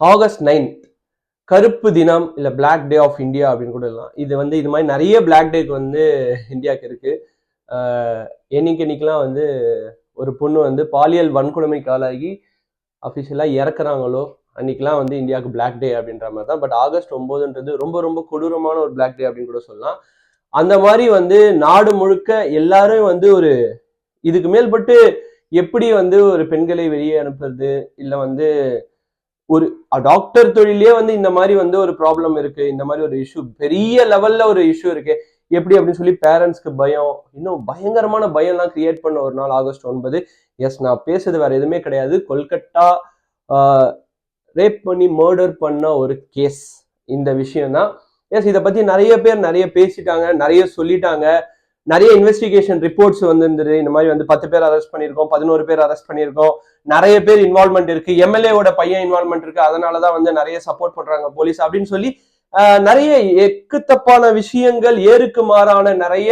August 9 கருப்பு தினம் இல்ல பிளாக் டே ஆஃப் இந்தியா அப்படின்னு கூட சொல்லலாம். இது வந்து இது மாதிரி நிறைய பிளாக் டேக்கு வந்து இந்தியாவுக்கு இருக்கு. என்னைக்கெல்லாம் வந்து ஒரு பொண்ணு வந்து பாலியல் வன்கொடுமைக்கு ஆளாகி அஃபிஷியலா இறக்குறாங்களோ அன்னைக்கெல்லாம் வந்து இந்தியாவுக்கு பிளாக் டே அப்படின்ற மாதிரி தான். பட் ஆகஸ்ட் 9ன்றது ரொம்ப ரொம்ப கொடூரமான ஒரு பிளாக் டே அப்படின்னு கூட சொல்லலாம். அந்த மாதிரி வந்து நாடு முழுக்க எல்லாரும் வந்து ஒரு இதுக்கு மேல்பட்டு எப்படி வந்து ஒரு பெண்களை வெளியே அனுப்புறது, இல்ல வந்து ஒரு டாக்டர் தொழிலே வந்து இந்த மாதிரி வந்து ஒரு ப்ராப்ளம் இருக்கு, இந்த மாதிரி ஒரு இஷ்யூ பெரிய லெவல்ல ஒரு இஷ்யூ இருக்கு எப்படி அப்படின்னு சொல்லி பேரண்ட்ஸ்க்கு பயம், இன்னும் பயங்கரமான பயம்லாம் கிரியேட் பண்ண ஒரு நாள் ஆகஸ்ட் 9. எஸ், நான் பேசுறது வேற எதுவுமே கிடையாது. கொல்கட்டா ரேப் பண்ணி மர்டர் பண்ண ஒரு கேஸ், இந்த விஷயம் தான். எஸ், இதை பத்தி நிறைய பேர் நிறைய பேசிட்டாங்க, நிறைய சொல்லிட்டாங்க, நிறைய இன்வெஸ்டிகேஷன் ரிப்போர்ட்ஸ் வந்துருந்தது. இந்த மாதிரி வந்து 10 பேர் அரெஸ்ட் பண்ணியிருக்கோம், 11 பேர் அரெஸ்ட் பண்ணியிருக்கோம், நிறைய பேர் இன்வால்மெண்ட் இருக்கு, எம்எல்ஏவோட பையன் இன்வால்மெண்ட் இருக்கு, அதனாலதான் வந்து நிறைய சப்போர்ட் பண்றாங்க போலீஸ் அப்படின்னு சொல்லி நிறைய எக்குத்தப்பான விஷயங்கள், ஏருக்கு மாறான நிறைய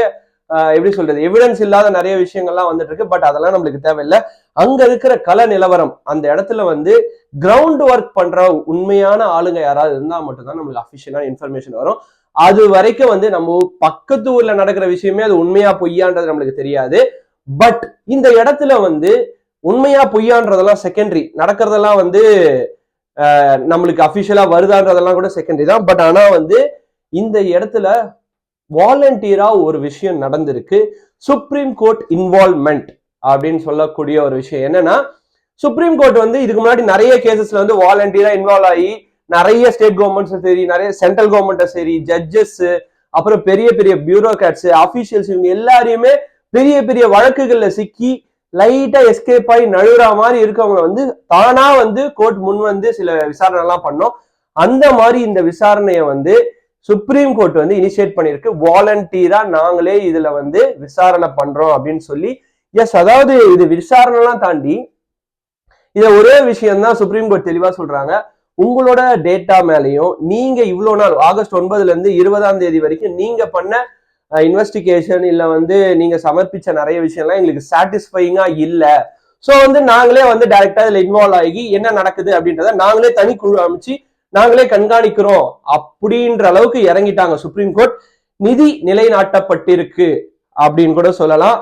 எப்படி சொல்றது, எவிடன்ஸ் இல்லாத நிறைய விஷயங்கள்லாம் வந்துட்டு இருக்கு. பட் அதெல்லாம் நம்மளுக்கு தேவையில்லை. அங்க இருக்கிற கள நிலவரம், அந்த இடத்துல வந்து கிரவுண்ட் ஒர்க் பண்ற உண்மையான ஆளுங்க யாராவது இருந்தா மட்டும்தான் நம்மளுக்கு அபிஷியலான இன்ஃபர்மேஷன் வரும். அது வரைக்கும் வந்து நம்ம பக்கத்து ஊர்ல நடக்கிற விஷயமே அது உண்மையா பொய்யான்றது நம்மளுக்கு தெரியாது. பட் இந்த இடத்துல வந்து உண்மையா பொய்யான்றதெல்லாம் செகண்டரி, நடக்கிறதெல்லாம் வந்து நம்மளுக்கு அபிஷியலா வருதான்றதெல்லாம் கூட செகண்டரி தான். பட் ஆனா வந்து இந்த இடத்துல வாலண்டியரா ஒரு விஷயம் நடந்திருக்கு. சுப்ரீம் கோர்ட் இன்வால்வ்மெண்ட் அப்படின்னு சொல்லக்கூடிய ஒரு விஷயம் என்னன்னா, சுப்ரீம் கோர்ட் வந்து இதுக்கு முன்னாடி நிறைய கேசஸ்ல வந்து வாலண்டியரா இன்வால்வ் ஆகி நிறைய ஸ்டேட் கவர்மெண்ட்ஸ் சரி, நிறைய சென்ட்ரல் கவர்மெண்ட் சரி, ஜட்ஜஸ், அப்புறம் பெரிய பெரிய பியூரோக்ராட்ஸ், அபிஷியல்ஸ், இவங்க எல்லாரையுமே பெரிய பெரிய வழக்குகள்ல சிக்கி லைட்டா எஸ்கேப் ஆகி நழுவுற மாதிரி இருக்கவங்க வந்து தானா வந்து கோர்ட் முன் வந்து சில விசாரணை எல்லாம் பண்ணோம். அந்த மாதிரி இந்த விசாரணையை வந்து சுப்ரீம் கோர்ட் வந்து இனிஷியேட் பண்ணிருக்கு. வாலண்டியரா நாங்களே இதுல வந்து விசாரணை பண்றோம் அப்படின்னு சொல்லி. எஸ், அதாவது இது விசாரணை எல்லாம் தாண்டி இத ஒரே விஷயம் தான் சுப்ரீம் கோர்ட் தெளிவா சொல்றாங்க. உங்களோட டேட்டா மேலையும் நீங்க இவ்வளவு நாள் ஆகஸ்ட் 9ல இருந்து 20ஆம் தேதி வரைக்கும் நீங்க பண்ண இன்வெஸ்டிகேஷன் இல்ல வந்து நீங்க சமர்ப்பிச்ச நிறைய விஷயம்லாம் எங்களுக்கு சாட்டிஸ்ஃபைங்கா இல்ல. சோ வந்து நாங்களே வந்து டைரக்டா இதுல இன்வால்வ் ஆகி என்ன நடக்குது அப்படின்றத நாங்களே தனி குழு அமைச்சு நாங்களே கண்காணிக்கிறோம் அப்படின்ற அளவுக்கு இறங்கிட்டாங்க சுப்ரீம் கோர்ட். நிதி நிலைநாட்டப்பட்டிருக்கு அப்படின்னு கூட சொல்லலாம்.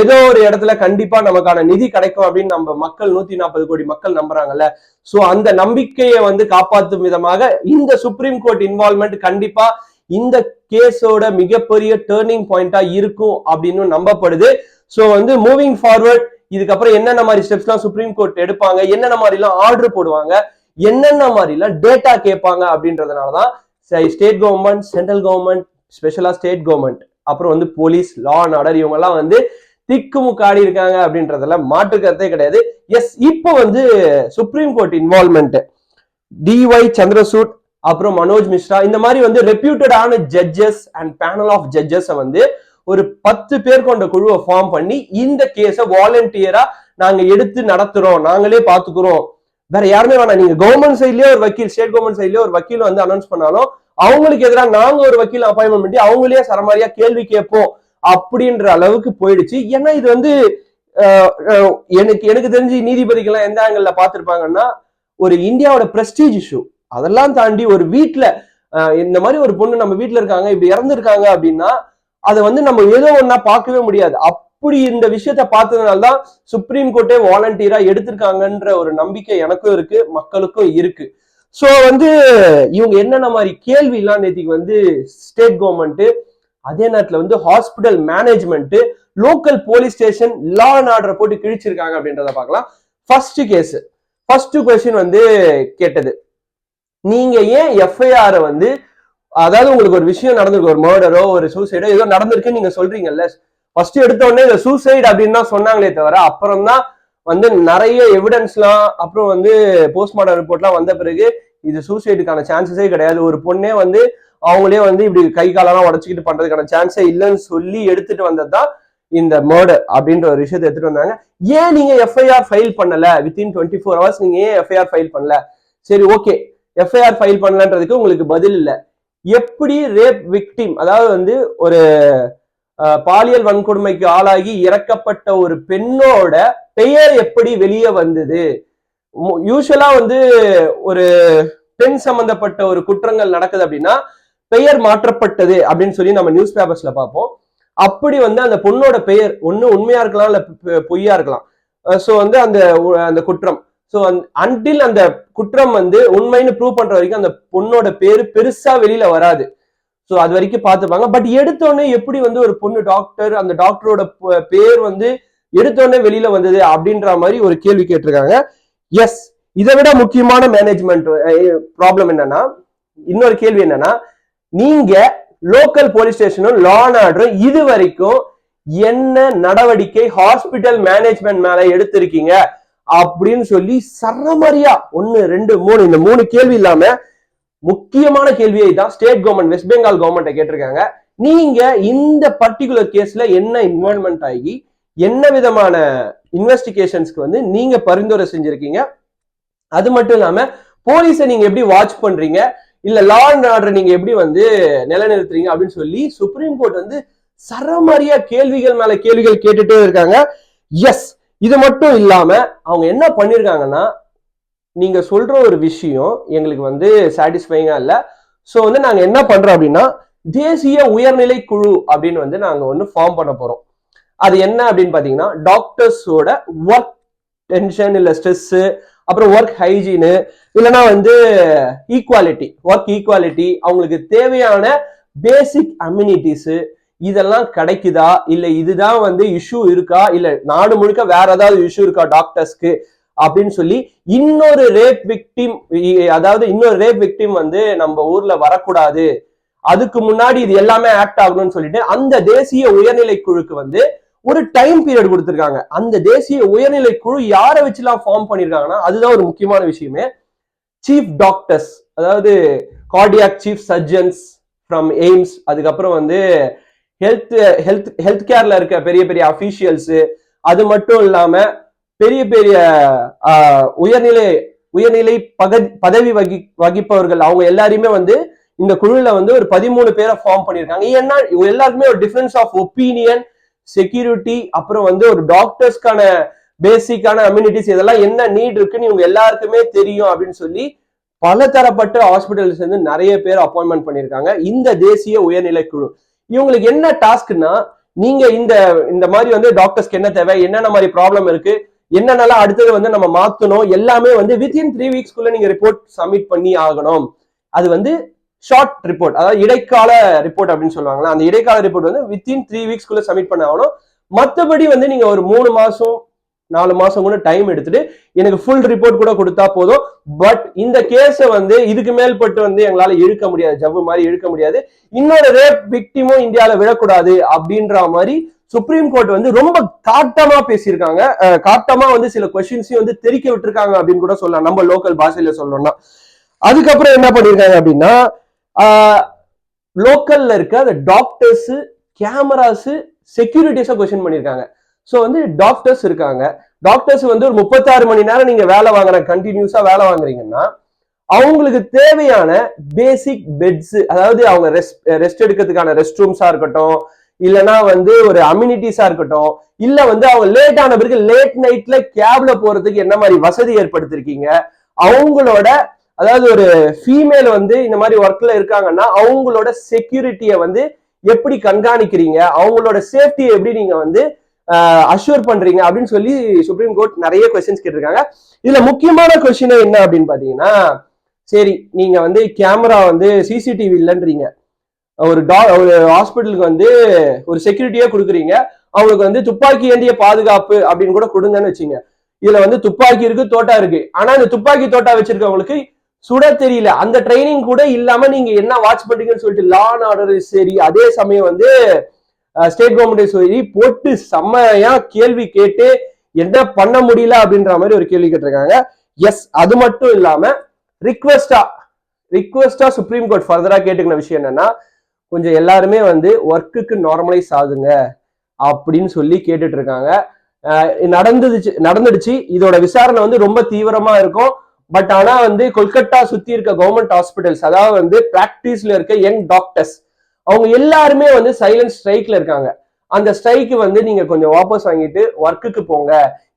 ஏதோ ஒரு இடத்துல கண்டிப்பா நமக்கான நிதி கிடைக்கும் அப்படின்னு நம்ம மக்கள் 140 கோடி மக்கள் நம்புறாங்கல்ல. சோ அந்த நம்பிக்கையை வந்து காப்பாற்றும் விதமாக இந்த சுப்ரீம் கோர்ட் இன்வால்வ்மெண்ட் கண்டிப்பா இந்த கேஸோட மிகப்பெரிய டேர்னிங் பாயிண்டா இருக்கும் அப்படின்னு நம்பப்படுது. சோ வந்து மூவிங் ஃபார்வர்ட் இதுக்கப்புறம் என்னென்ன மாதிரி ஸ்டெப்ஸ்லாம் சுப்ரீம் கோர்ட் எடுப்பாங்க, என்னென்ன மாதிரி எல்லாம் ஆர்டர் போடுவாங்க, என்னென்ன மாதிரி எல்லாம் டேட்டா கேட்பாங்க அப்படின்றதுனாலதான் ஸ்டேட் கவர்மெண்ட், சென்ட்ரல் கவர்மெண்ட், ஸ்பெஷலா ஸ்டேட் கவர்மெண்ட், அப்புறம் வந்து போலீஸ், லா அண்ட் ஆர்டர், இவங்க எல்லாம் வந்து திக்குமுக்காடி இருக்காங்க அப்படின்றதெல்லாம் மாற்று கருத்தே கிடையாது. எஸ், இப்போ வந்து Supreme Court involvement DY Chandrachud, அப்புறம் மனோஜ் மிஸ்ரா, இந்த மாதிரி வந்து ரெப்யூட்டடான judges and panel of judges வந்து ஒரு 10 பேர் கொண்ட குழுவை ஃபார்ம் பண்ணி இந்த கேஸை வாலண்டியரா நாங்க எடுத்து நடத்துறோம், நாங்களே பாத்துக்கிறோம், வேற யாருமே வேணாம், நீங்க கவர்மெண்ட் சைட்லயே ஒரு வக்கீல், ஸ்டேட் கவர்மெண்ட் சைட்லயே ஒரு வக்கீல் வந்து அனௌன்ஸ் பண்ணாலும் அவங்களுக்கு எதிராக நாங்க ஒரு வக்கீல் அப்பாயின்மெண்ட் பண்ணி அவங்களே சரமாரியா கேள்வி கேட்போம் அப்படின்ற அளவுக்கு போயிடுச்சு. ஏன்னா இது வந்து எனக்கு தெரிஞ்சு நீதிபதிகள்லாம் எந்த ஆங்கிள் பார்த்திருப்பாங்கன்னா, ஒரு இந்தியாவோட பிரஸ்டீஜ் இஷ்யூ, அதெல்லாம் தாண்டி ஒரு வீட்டுல இந்த மாதிரி ஒரு பொண்ணு நம்ம வீட்டுல இருக்காங்க, இப்படி இறந்துருக்காங்க அப்படின்னா அதை வந்து நம்ம ஏதோ ஒன்னா பார்க்கவே முடியாது. அப்படி இந்த விஷயத்த பார்த்ததுனால்தான் சுப்ரீம் கோர்ட்டே வாலண்டியரா எடுத்திருக்காங்கன்ற ஒரு நம்பிக்கை எனக்கும் இருக்கு, மக்களுக்கும் இருக்கு. சோ வந்து இவங்க என்னென்ன மாதிரி கேள்வி எல்லாம் நேற்றுக்கு வந்து ஸ்டேட் கவர்மெண்ட், அதே நேரத்துல வந்து hospital management, local police station, law and order போட்டு கிழிச்சிருக்காங்க அப்படின்றத பார்க்கலாம். ஃபர்ஸ்ட் கேஸ், ஃபர்ஸ்ட் கொஸ்டின் வந்து கேட்டது, நீங்க ஏன் எஃப்ஐஆர் வந்து, அதாவது உங்களுக்கு ஒரு விஷயம் நடந்திருக்கு, ஒரு மர்டரோ ஒரு சூசைடோ ஏதோ நடந்திருக்கு நீங்க சொல்றீங்கல்ல, ஃபர்ஸ்ட் எடுத்த உடனே இந்த சூசைட் அப்படின்னு தான் சொன்னாங்களே தவிர அப்புறம் தான் வந்து நிறைய எவிடன்ஸ்லாம், அப்புறம் வந்து போஸ்ட்மார்டம் ரிப்போர்ட்லாம் வந்த பிறகு இது சூசைடுக்கான சான்சஸே கிடையாது, ஒரு பொண்ணே வந்து அவங்களே வந்து இப்படி கை காலெல்லாம் உடச்சிக்கிட்டு பண்றதுக்கான சான்ஸே இல்லைன்னு சொல்லி எடுத்துட்டு வந்ததுதான் இந்த மர்டர் அப்படின்ற ஒரு விஷயத்தை எடுத்துட்டு வந்தாங்க. ஏன் நீங்க எஃப்ஐஆர் ஃபைல் பண்ணல வித்தின் 24 ஹவர்ஸ், நீங்க ஏன் எஃப்ஐஆர் ஃபைல் பண்ணல? சரி, ஓகே, எஃப்ஐஆர் ஃபைல் பண்ணலன்றதுக்கு உங்களுக்கு பதில் இல்லை. எப்படி ரேப் விக்டிம், அதாவது வந்து ஒரு பாலியல் வன்கொடுமைக்கு ஆளாகி இறக்கப்பட்ட ஒரு பெண்ணோட பெயர் எப்படி வெளியே வந்தது, யூஸ்வலா வந்து ஒரு பெண் சம்பந்தப்பட்ட ஒரு குற்றங்கள் நடக்குது அப்படின்னா பெயர் மாற்றப்பட்டது அப்படின்னு சொல்லி நம்ம நியூஸ் பேப்பர்ஸ்ல பார்ப்போம். அப்படி வந்து அந்த பொண்ணோட பெயர் ஒண்ணு உண்மையா இருக்கலாம் இல்ல பொய்யா இருக்கலாம். சோ வந்து அந்த குற்றம் சோ அன்டில் அந்த குற்றம் வந்து உண்மைன்னு ப்ரூவ் பண்ற வரைக்கும் அந்த பொண்ணோட பேரு பெருசா வெளியில வராது. சோ அது வரைக்கும் பார்த்துப்பாங்க. பட் எடுத்தோடனே எப்படி வந்து ஒரு பொண்ணு டாக்டர், அந்த டாக்டரோட பேர் வந்து எடுத்தோடனே வெளியில வந்தது அப்படின்ற மாதிரி ஒரு கேள்வி கேட்டிருக்காங்க. எஸ், இதை விட முக்கியமான மேனேஜ்மெண்ட் ப்ராப்ளம் என்னன்னா, இன்னொரு கேள்வி என்னன்னா, நீங்க லோக்கல் போலீஸ் ஸ்டேஷனும் லா அண்ட் ஆர்டரும் இது வரைக்கும் என்ன நடவடிக்கை ஹாஸ்பிட்டல் மேனேஜ்மெண்ட் மேல எடுத்திருக்கீங்க அப்படின்னு சொல்லி சரமாரியா 1 2 3 இந்த 3 கேள்வி இல்லாம முக்கியமான கேள்வியை தான் state government, west Bengal government கேட்டிருக்காங்க. நீங்க இந்த பர்டிகுலர் கேஸ்ல என்ன இன்வால்வ்மெண்ட் ஆகி என்ன விதமான இன்வெஸ்டிகேஷன்ஸ்க்கு வந்து நீங்க பரிந்துரை செஞ்சிருக்கீங்க, அது மட்டும் இல்லாம போலீஸை நீங்க எப்படி வாட்ச் பண்றீங்க, இல்ல லா அண்ட் ஆர்டர் நீங்க எப்படி வந்து நிலைநிறுத்துறீங்க அப்படின்னு சொல்லி சுப்ரீம் கோர்ட் வந்து சரமாரியா கேள்விகள் மேல கேள்விகள் கேட்டுட்டே இருக்காங்க. எஸ், இது மட்டும் இல்லாம அவங்க என்ன பண்ணிருக்காங்கன்னா, நீங்க சொல்ற ஒரு விஷயம் எங்களுக்கு வந்து சாட்டிஸ்ஃபைங்கா இல்ல, சோ வந்து நாங்க என்ன பண்றோம் அப்படின்னா தேசிய உயர்நிலை குழு அப்படின்னு வந்து நாங்க ஒன்னு ஃபார்ம் பண்ண போறோம். அது என்ன அப்படின்னு பாத்தீங்கன்னா, டாக்டர்ஸோட ஒர்க் டென்ஷன் இல்ல ஸ்ட்ரெஸ், அப்புறம் ஒர்க் ஹைஜீனு, இல்லைன்னா வந்து ஈக்குவாலிட்டி, ஒர்க் ஈக்குவாலிட்டி, அவங்களுக்கு தேவையான பேசிக் அம்யூனிட்டிஸ் இதெல்லாம் கிடைக்குதா, இல்ல இதுதான் வந்து இஷ்யூ இருக்கா, இல்ல நாடு முழுக்க வேற ஏதாவது இஷ்யூ இருக்கா டாக்டர்ஸ்க்கு அப்படின்னு சொல்லி இன்னொரு ரேப் விக்டிம், அதாவது இன்னொரு ரேப் விக்டிம் வந்து நம்ம ஊர்ல வரக்கூடாது, அதுக்கு முன்னாடி இது எல்லாமே ஆக்ட் ஆகணும்னு சொல்லிட்டு அந்த தேசிய உயர்நிலை குழுக்கு வந்து ஒரு டைம் பீரியட் கொடுத்திருக்காங்க. அந்த தேசிய உயர்நிலை குழு யாரை வச்சுலாம் ஃபார்ம் பண்ணிருக்காங்கன்னா, அதுதான் ஒரு முக்கியமான விஷயமே. சீஃப் டாக்டர்ஸ், அதாவது cardiac chief surgeons from AIIMS, அதுக்கப்புறம் வந்து ஹெல்த் கேர்ல இருக்க பெரிய பெரிய அபிஷியல்ஸ், அது மட்டும் இல்லாம பெரிய பெரிய உயர்நிலை பதவி வகிப்பவர்கள், அவங்க எல்லாருமே வந்து இந்த குழுல வந்து ஒரு 13 பேரை ஃபார்ம் பண்ணிருக்காங்க. ஏன்னா எல்லாருக்குமே ஒரு டிஃபரன்ஸ் ஆஃப் ஒப்பீனியன், செக்யூரிட்டி, அப்புறம் வந்து ஒரு டாக்டர்ஸ்க்கான பேசிக்கான அம்யூனிட்டிஸ் இதெல்லாம் என்ன நீட் இருக்குன்னு இவங்க எல்லாருக்குமே தெரியும் அப்படின்னு சொல்லி பல தரப்பட்ட ஹாஸ்பிட்டல்ஸ் வந்து நிறைய பேர் அப்பாயின்மெண்ட் பண்ணியிருக்காங்க இந்த தேசிய உயர்நிலை குழு. இவங்களுக்கு என்ன டாஸ்க்னா, நீங்க இந்த மாதிரி வந்து டாக்டர்ஸ்க்கு என்ன தேவை, என்னென்ன மாதிரி ப்ராப்ளம் இருக்கு, என்னென்னலாம் அடுத்தது வந்து நம்ம மாத்தணும், எல்லாமே வந்து வித்தின் 3 வீக்ஸ்க்குள்ள நீங்க ரிப்போர்ட் சப்மிட் பண்ணி ஆகணும். அது வந்து ஷார்ட் ரிப்போர்ட், அதாவது இடைக்கால ரிப்போர்ட் அப்படின்னு சொல்லுவாங்களா, அந்த இடைக்கால ரிப்போர்ட் வந்து வித்தின் 3 வீக்ஸ்க்குள்ள சப்மிட் பண்ண ஆகணும். மற்றபடி வந்து நீங்க ஒரு 3 மாசம் 4 மாசம் கூட டைம் எடுத்துட்டு எனக்கு ஃபுல் ரிப்போர்ட் கூட கொடுத்தா போதும். பட் இந்த கேஸை வந்து இதுக்கு மேல்பட்டு வந்து எங்களால இழுக்க முடியாது, ஜவ்வு மாதிரி இழுக்க முடியாது, இன்னொரு ரேப் விக்டிமும் இந்தியாவில விழக்கூடாது அப்படின்ற மாதிரி சுப்ரீம் கோர்ட் வந்து ரொம்ப காட்டமா பேசியிருக்காங்க. காட்டமா வந்து சில கொஸ்டின்ஸையும் வந்து தெரிக்க விட்டுருக்காங்க அப்படின்னு கூட சொல்லலாம், நம்ம லோக்கல் பாஷையில சொல்லணும்னா. அதுக்கப்புறம் என்ன பண்ணிருக்காங்க அப்படின்னா, லோக்கல்ல இருக்க அந்த டாக்டர்ஸ், கேமராஸ், செக்யூரிட்டிஸை கொஸ்டின் பண்ணிருக்காங்க. ஸோ வந்து டாக்டர்ஸ் இருக்காங்க, டாக்டர்ஸ் வந்து ஒரு 36 மணி நேரம் நீங்க வேலை வாங்குற, கண்டினியூஸா வேலை வாங்குறீங்கன்னா அவங்களுக்கு தேவையான பேசிக் பெட்ஸ், அதாவது அவங்க ரெஸ்ட் எடுக்கிறதுக்கான ரெஸ்ட் ரூம்ஸா இருக்கட்டும், இல்லைன்னா வந்து ஒரு அம்யூனிட்டிஸா இருக்கட்டும், இல்ல வந்து அவங்க லேட் ஆன பிறகு லேட் நைட்ல கேப்ல போறதுக்கு என்ன மாதிரி வசதி ஏற்படுத்திருக்கீங்க, அவங்களோட அதாவது ஒரு ஃபீமேல் வந்து இந்த மாதிரி ஒர்க்ல இருக்காங்கன்னா அவங்களோட செக்யூரிட்டியை வந்து எப்படி கண்காணிக்கிறீங்க, அவங்களோட சேஃப்டியை எப்படி நீங்க வந்து அஷ்யூர் பண்றீங்க அப்படின்னு சொல்லி சுப்ரீம் கோர்ட் நிறைய கொஸ்டின்ஸ் கேட்டிருக்காங்க. இதுல முக்கியமான கொஸ்டின் என்ன அப்படின்னு பாத்தீங்கன்னா, சரி நீங்க வந்து கேமரா வந்து சிசிடிவி இல்லைன்றீங்க, ஒரு ஹாஸ்பிட்டலுக்கு வந்து ஒரு செக்யூரிட்டியா கொடுக்குறீங்க, அவங்களுக்கு வந்து துப்பாக்கி ஏந்திய பாதுகாப்பு அப்படின்னு கூட கொடுங்கன்னு வச்சுங்க. இதுல வந்து துப்பாக்கி இருக்கு, தோட்டா இருக்கு, ஆனா இந்த துப்பாக்கி தோட்டா வச்சிருக்கவங்களுக்கு சுட தெரியல, அந்த ட்ரைனிங் கூட இல்லாம நீங்க என்ன வாட்ச் பண்றீங்கன்னு சொல்லிட்டு லா அண்ட் ஆர்டர் சரி, அதே சமயம் வந்து ஸ்டேட் கவர்மெண்ட் சொல்லி போட்டு செம்மையா கேள்வி கேட்டு என்ன பண்ண முடியல அப்படின்ற மாதிரி ஒரு கேள்வி கேட்டிருக்காங்க. எஸ், அது மட்டும் இல்லாம ரிக்வெஸ்டா சுப்ரீம் கோர்ட் ஃபர்தரா கேட்டுக்கிற விஷயம் என்னன்னா, கொஞ்சம் எல்லாருமே வந்து ஒர்க்குக்கு நார்மலைஸ் ஆகுங்க அப்படின்னு சொல்லி கேட்டுட்டு இருக்காங்க. நடந்துடுச்சு, இதோட விசாரணை வந்து ரொம்ப தீவிரமா இருக்கும். பட் ஆனா வந்து கொல்கத்தா சுத்தி இருக்க கவர்மெண்ட் ஹாஸ்பிட்டல்ஸ், அதாவது வந்து பிராக்டிஸ்ல இருக்க யங் டாக்டர்ஸ், அவங்க எல்லாருமே வந்து சைலண்ட் ஸ்ட்ரைக்ல இருக்காங்க. அந்த ஸ்ட்ரைக்கு வந்து நீங்க கொஞ்சம் வாபஸ் வாங்கிட்டு ஒர்க்குக்கு போங்க.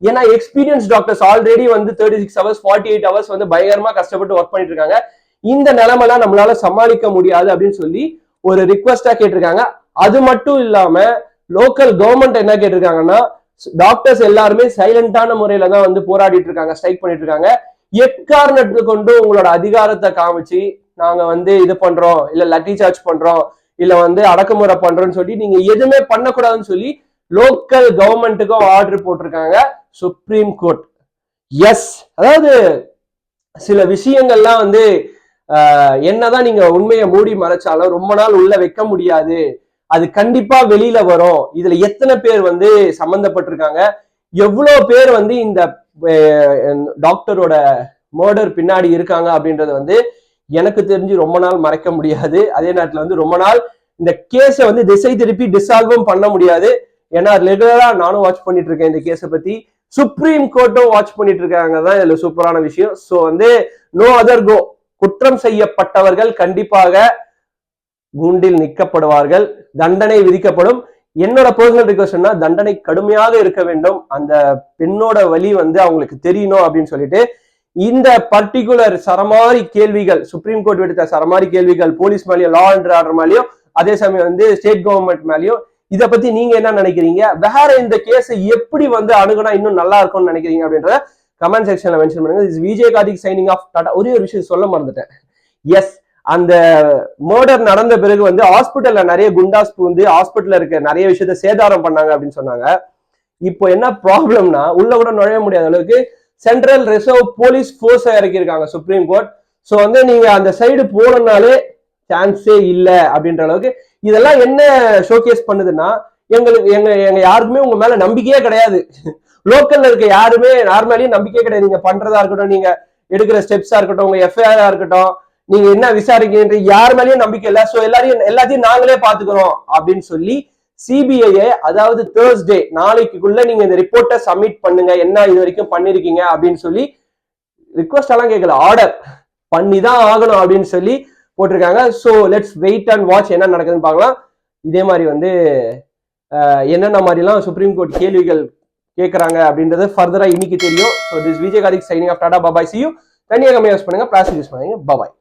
ஏன்னா எக்ஸ்பீரியன்ஸ் டாக்டர்ஸ் ஆல்ரெடி வந்து 36 hours 48 hours வந்து பயங்கரமா கஷ்டப்பட்டு ஒர்க் பண்ணிட்டு இருக்காங்க. இந்த நிலைமைலாம் நம்மளால சமாளிக்க முடியாது அப்படின்னு சொல்லி ஒரு ரிக்வெஸ்டா கேட்டிருக்காங்க. அது மட்டும் இல்லாம லோக்கல் கவர்மெண்ட் என்ன கேட்டிருக்காங்கன்னா, டாக்டர்ஸ் எல்லாருமே சைலண்டான முறையில தான் வந்து போராடிட்டு இருக்காங்க, ஸ்ட்ரைக் பண்ணிட்டு இருக்காங்க. எக்காரணத்தை கொண்டு உங்களோட அதிகாரத்தை காமிச்சு நாங்க வந்து இது பண்றோம், இல்ல லட்டி சார்ஜ் பண்றோம், இல்ல வந்து அடக்குமுறை பண்றோம்னு சொல்லி நீங்க எதுவுமே பண்ணக்கூடாதுன்னு சொல்லி லோக்கல் கவர்மெண்ட்டுக்கும் ஆர்டர் போட்டிருக்காங்க சுப்ரீம் கோர்ட். எஸ், அதாவது சில விஷயங்கள்லாம் வந்து என்னதான் நீங்க உண்மையை மூடி மறைச்சாலும் ரொம்ப நாள் உள்ள வைக்க முடியாது, அது கண்டிப்பா வெளியில வரும். இதுல எத்தனை பேர் வந்து சம்பந்தப்பட்டிருக்காங்க, எவ்வளவு பேர் வந்து இந்த டாக்டரோட மர்டர் பின்னாடி இருக்காங்க அப்படின்றது வந்து எனக்கு தெரிஞ்சு ரொம்ப நாள் மறைக்க முடியாது. அதே நேரத்துல வந்து ரொம்ப நாள் இந்த கேஸை வந்து திசை திருப்பி டிசால்வும் பண்ண முடியாது. ஏன்னா ரெகுலரா நானும் வாட்ச் பண்ணிட்டு இருக்கேன் இந்த கேஸை பத்தி, சுப்ரீம் கோர்ட்டும் வாட்ச் பண்ணிட்டு இருக்காங்க தான் இதுல சூப்பரான விஷயம். ஸோ வந்து நோ அதர் கோ, குற்றம் செய்யப்பட்டவர்கள் கண்டிப்பாக கூண்டில் நிற்கப்படுவார்கள், தண்டனை விதிக்கப்படும். என்னோட பர்சனல் ரிக்வெஸ்ட்னா தண்டனை கடுமையாக இருக்க வேண்டும், அந்த பெண்ணோட வழி வந்து அவங்களுக்கு தெரியணும் அப்படின்னு சொல்லிட்டு இந்த பர்டிகுலர் சரமாரி கேள்விகள், சுப்ரீம் கோர்ட் விடுத்த சரமாரி கேள்விகள் போலீஸ் மேலேயும் லா அண்ட் ஆர்டர் மேலேயும் அதே சமயம் வந்து ஸ்டேட் கவர்மெண்ட் மேலேயும், இதை பத்தி நீங்க என்ன நினைக்கிறீங்க, வேற இந்த கேஸை எப்படி வந்து அணுகுனா இன்னும் நல்லா இருக்கும்னு நினைக்கிறீங்க அப்படின்றத கமெண்ட் செக்ஷன்ல மென்ஷன் பண்ணுங்க. இது விஜய் கார்த்திக் சைனிங் ஆஃப் டாடா. ஒரே ஒரு விஷயம் சொல்ல மறந்துட்டேன். எஸ், அந்த மர்டர் நடந்த பிறகு வந்து ஹாஸ்பிட்டல்ல நிறைய குண்டாஸ் வந்து ஹாஸ்பிட்டல்ல இருக்க நிறைய விஷயத்த சேதாரம் பண்ணாங்க அப்படின்னு சொன்னாங்க. இப்போ என்ன ப்ராப்ளம்னா உள்ள கூட நுழைய முடியாத அளவுக்கு சென்ட்ரல் ரிசர்வ் போலீஸ் போர்ஸ் இறக்கியிருக்காங்க சுப்ரீம் கோர்ட். ஸோ வந்து நீங்க அந்த சைடு போனனாலே சான்ஸே இல்லை அப்படின்ற அளவுக்கு இதெல்லாம் என்ன ஷோகேஸ் பண்ணுதுன்னா, எங்க யாருக்குமே உங்க மேல நம்பிக்கையே கிடையாது. லோக்கல்ல இருக்க யாருமே நார்மலியும் நம்பிக்கையே கிடையாது. நீங்க பண்றதா இருக்கட்டும், நீங்க எடுக்கிற ஸ்டெப்ஸா இருக்கட்டும், உங்க எஃப்ஐஆரா இருக்கட்டும், நீங்க என்ன விசாரிக்கின்ற யார் மேலேயும் நம்பிக்கை இல்லை. ஸோ எல்லாத்தையும் நாங்களே பாத்துக்கிறோம் அப்படின்னு சொல்லி சிபிஐ, அதாவது தேர்ஸ்டே நாளைக்குள்ள நீங்க இந்த ரிப்போர்ட்டை சப்மிட் பண்ணுங்க, என்ன இது வரைக்கும் பண்ணிருக்கீங்க அப்படின்னு சொல்லி ரிக்வஸ்ட் எல்லாம் கேட்கல, ஆர்டர் பண்ணிதான் ஆகணும் அப்படின்னு சொல்லி போட்டிருக்காங்க. So let's wait and watch என்ன நடக்குதுன்னு பார்க்கலாம். இதே மாதிரி வந்து என்னென்ன மாதிரிலாம் சுப்ரீம் கோர்ட் கேள்விகள் கேட்கறாங்க அப்படின்றது ஃபர்தரா இன்னைக்கு தெரியும். So this Vijay Karthik signing off tata, bye bye, see you. தனியாக கம்மியாக யூஸ் பண்ணுங்க, பிளாஸ்டிக் யூஸ் பண்ணுங்க, பாபாய்.